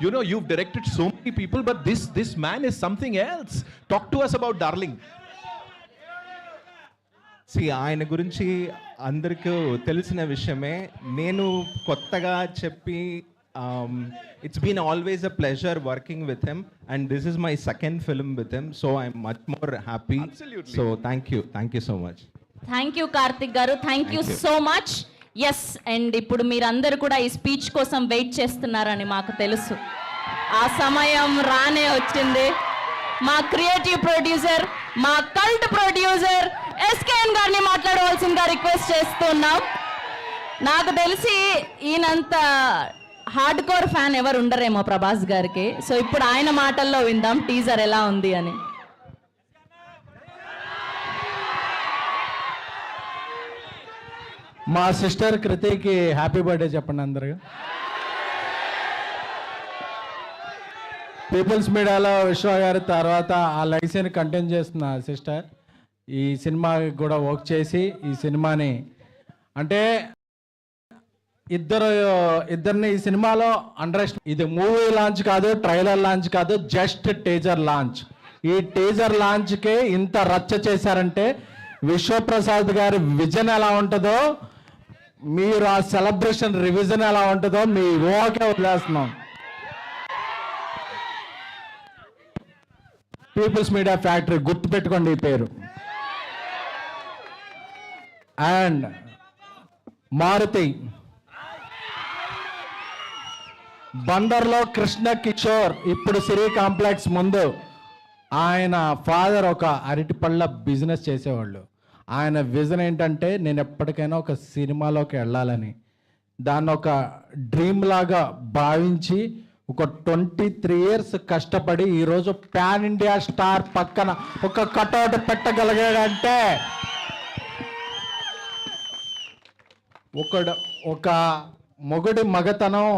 You know, you've directed so many people, but this man is something else. Talk to us about Darling. ఆయన గురించి అందరికీ తెలిసిన విషయమే. నేను కొత్తగా చెప్పి it's been always a pleasure working with him and this is my second film with him, so I'm much more happy. So thank you so much. Thank you Karthik garu, thank you so much. Yes, and ఇప్పుడు మీరందరూ కూడా ఈ speech కోసం wait చేస్తున్నారని మాకు తెలుసు. ఆ సమయం రానే వచ్చింది. మా క్రియేటివ్ ప్రొడ్యూసర్, మా కల్ట్ ప్రొడ్యూసర్ ఎస్కేఎన్ గారిని మాట్లాడవలసిందిగా రిక్వెస్ట్ చేస్తున్నాం. నాకు తెలిసి ఈయనంత హార్డ్ కోర్ ఫ్యాన్ ఎవరు ఉండరేమో ప్రభాస్ గారికి. సో ఇప్పుడు ఆయన మాటల్లో విందాం టీజర్ ఎలా ఉంది అని. మా సిస్టర్ కృతికి హ్యాపీ బర్త్డే చెప్పండి అందరూ. పీపుల్స్ మీడియాలో విశ్వ గారి తర్వాత ఆ లైసెన్ కంటిన్యూ చేస్తున్న సిస్టర్ ఈ సినిమాకి కూడా వర్క్ చేసి ఈ సినిమాని అంటే ఇద్దరిని ఈ సినిమాలో ఇది మూవీ లాంచ్ కాదు, ట్రైలర్ లాంచ్ కాదు, జస్ట్ టీజర్ లాంచ్. ఈ టీజర్ లాంచ్కే ఇంత రచ్చ చేశారంటే విశ్వప్రసాద్ గారి విజన్ ఎలా ఉంటుందో, మీరు ఆ సెలబ్రేషన్ రివిజన్ ఎలా ఉంటుందో మీ ఊహకే వదిలేస్తున్నాం. పీపుల్స్ మీడియా ఫ్యాక్టరీ గుర్తుపెట్టుకోండి ఈ పేరు. అండ్ మారుతి బందర్లో కృష్ణ కిషోర్ ఇప్పుడు సిరి కాంప్లెక్స్ ముందు ఆయన ఫాదర్ ఒక అరటిపళ్ళ బిజినెస్ చేసేవాళ్ళు. ఆయన విజన్ ఏంటంటే నేను ఎప్పటికైనా ఒక సినిమాలోకి వెళ్ళాలని, దాన్ని ఒక డ్రీమ్ లాగా భావించి ఒక 23 years కష్టపడి ఈరోజు పాన్ ఇండియా స్టార్ పక్కన ఒక కటౌట్ పెట్టగలిగాడంటే ఒక మొగుడి మగతనం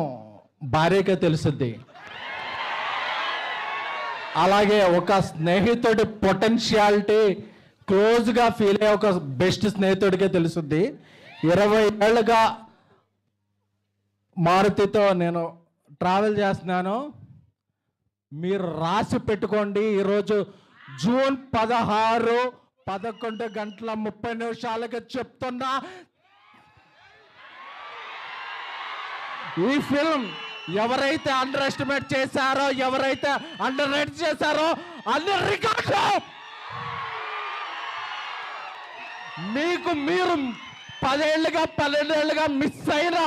భార్యకే తెలుస్తుంది. అలాగే ఒక స్నేహితుడి పొటెన్షియాలిటీ క్లోజ్గా ఫీల్ అయ్యే ఒక బెస్ట్ స్నేహితుడికే తెలుస్తుంది. 20 ఏళ్ళుగా మారుతితో నేను ట్రావెల్ చేస్తున్నాను. మీరు రాసి పెట్టుకోండి, ఈరోజు జూన్ 16 11:30 చెప్తున్నా, ఈ ఫిల్మ్ ఎవరైతే అండర్ ఎస్టిమేట్ చేశారో, ఎవరైతే అండర్ రేట్ చేశారో అన్ని రికార్డులు మీకు మీరు 12 ఏళ్ళుగా మిస్ అయిన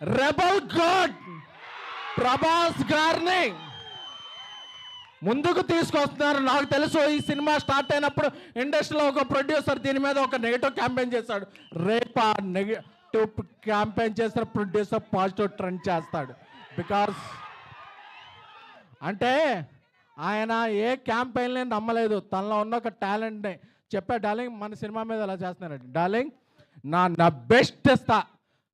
రెబల్ గాడ్ ప్రభాస్ గారిని ముందుకు తీసుకొస్తున్నారు. నాకు తెలుసు ఈ సినిమా స్టార్ట్ అయినప్పుడు ఇండస్ట్రీలో ఒక ప్రొడ్యూసర్ దీని మీద ఒక నెగిటివ్ క్యాంపెయిన్ చేశాడు. రేపు ఆ నెగిటివ్ క్యాంపెయిన్ చేసిన ప్రొడ్యూసర్ పాజిటివ్ ట్రెండ్ చేస్తాడు. బికాస్ అంటే ఆయన ఏ క్యాంపెయిన్ని నమ్మలేదు, తనలో ఉన్న ఒక టాలెంట్ని చెప్పా. డార్లింగ్ మన సినిమా మీద ఎలా చేస్తున్నారండి, డార్లింగ్ నా బెస్ట్ ఇస్తా,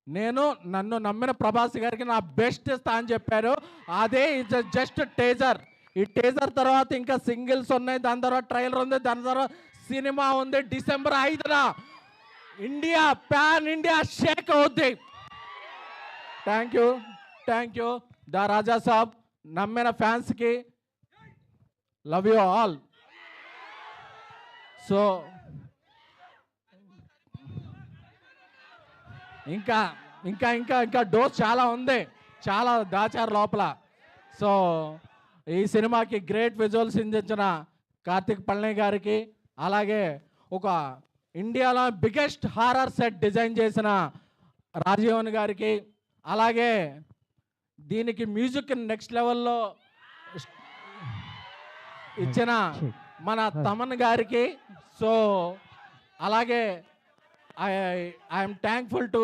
నేను నన్ను నమ్మిన ప్రభాస్ గారికి నా బెస్ట్ ఇస్తా అని చెప్పారు. అదే జస్ట్ టేజర్. ఈ టేజర్ తర్వాత ఇంకా సింగిల్స్ ఉన్నాయి, దాని తర్వాత ట్రైలర్ ఉంది, దాని తర్వాత సినిమా ఉంది. December 5న ఇండియా పాన్ ఇండియా షేక్ అవుద్ది. Thank you the Raja Saab. నమ్మిన ఫ్యాన్స్కి లవ్ యూ ఆల్. సో ఇంకా ఇంకా ఇంకా ఇంకా డోస్ చాలా ఉంది, చాలా దాచారు లోపల. సో ఈ సినిమాకి గ్రేట్ విజువల్స్ అందించిన కార్తిక్ పళని గారికి, అలాగే ఒక ఇండియాలో బిగ్గెస్ట్ హారర్ సెట్ డిజైన్ చేసిన రాజీవన్ గారికి, అలాగే దీనికి మ్యూజిక్ నెక్స్ట్ లెవెల్లో ఇచ్చిన మన తమన్ గారికి. సో అలాగే I am thankful to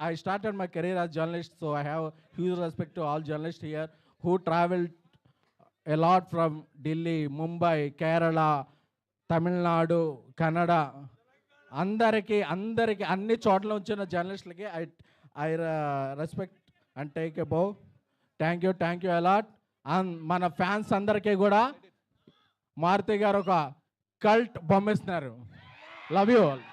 I started my career as journalist, so I have huge respect to all journalists here who traveled a lot from Delhi, Mumbai, Kerala, Tamil Nadu, Kannada. అందరికి అన్ని చోట్ల వచ్చిన జర్నలిస్టులకి I respect and take a bow. Thank you a lot. And మన fans అందరికీ కూడా మారుతి గారు ఒక cult బొమ్మిస్తున్నారు. Love you all.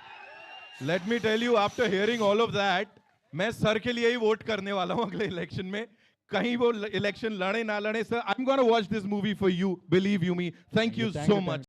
Let me tell you, after hearing all of that, मैं सर के लिए ही वोट करने वाला हूँ अगले इलेक्शन में. कहीं वो इलेक्शन लड़े ना लड़े, sir, I'm going to watch this movie for you, believe you me. Thank you so much.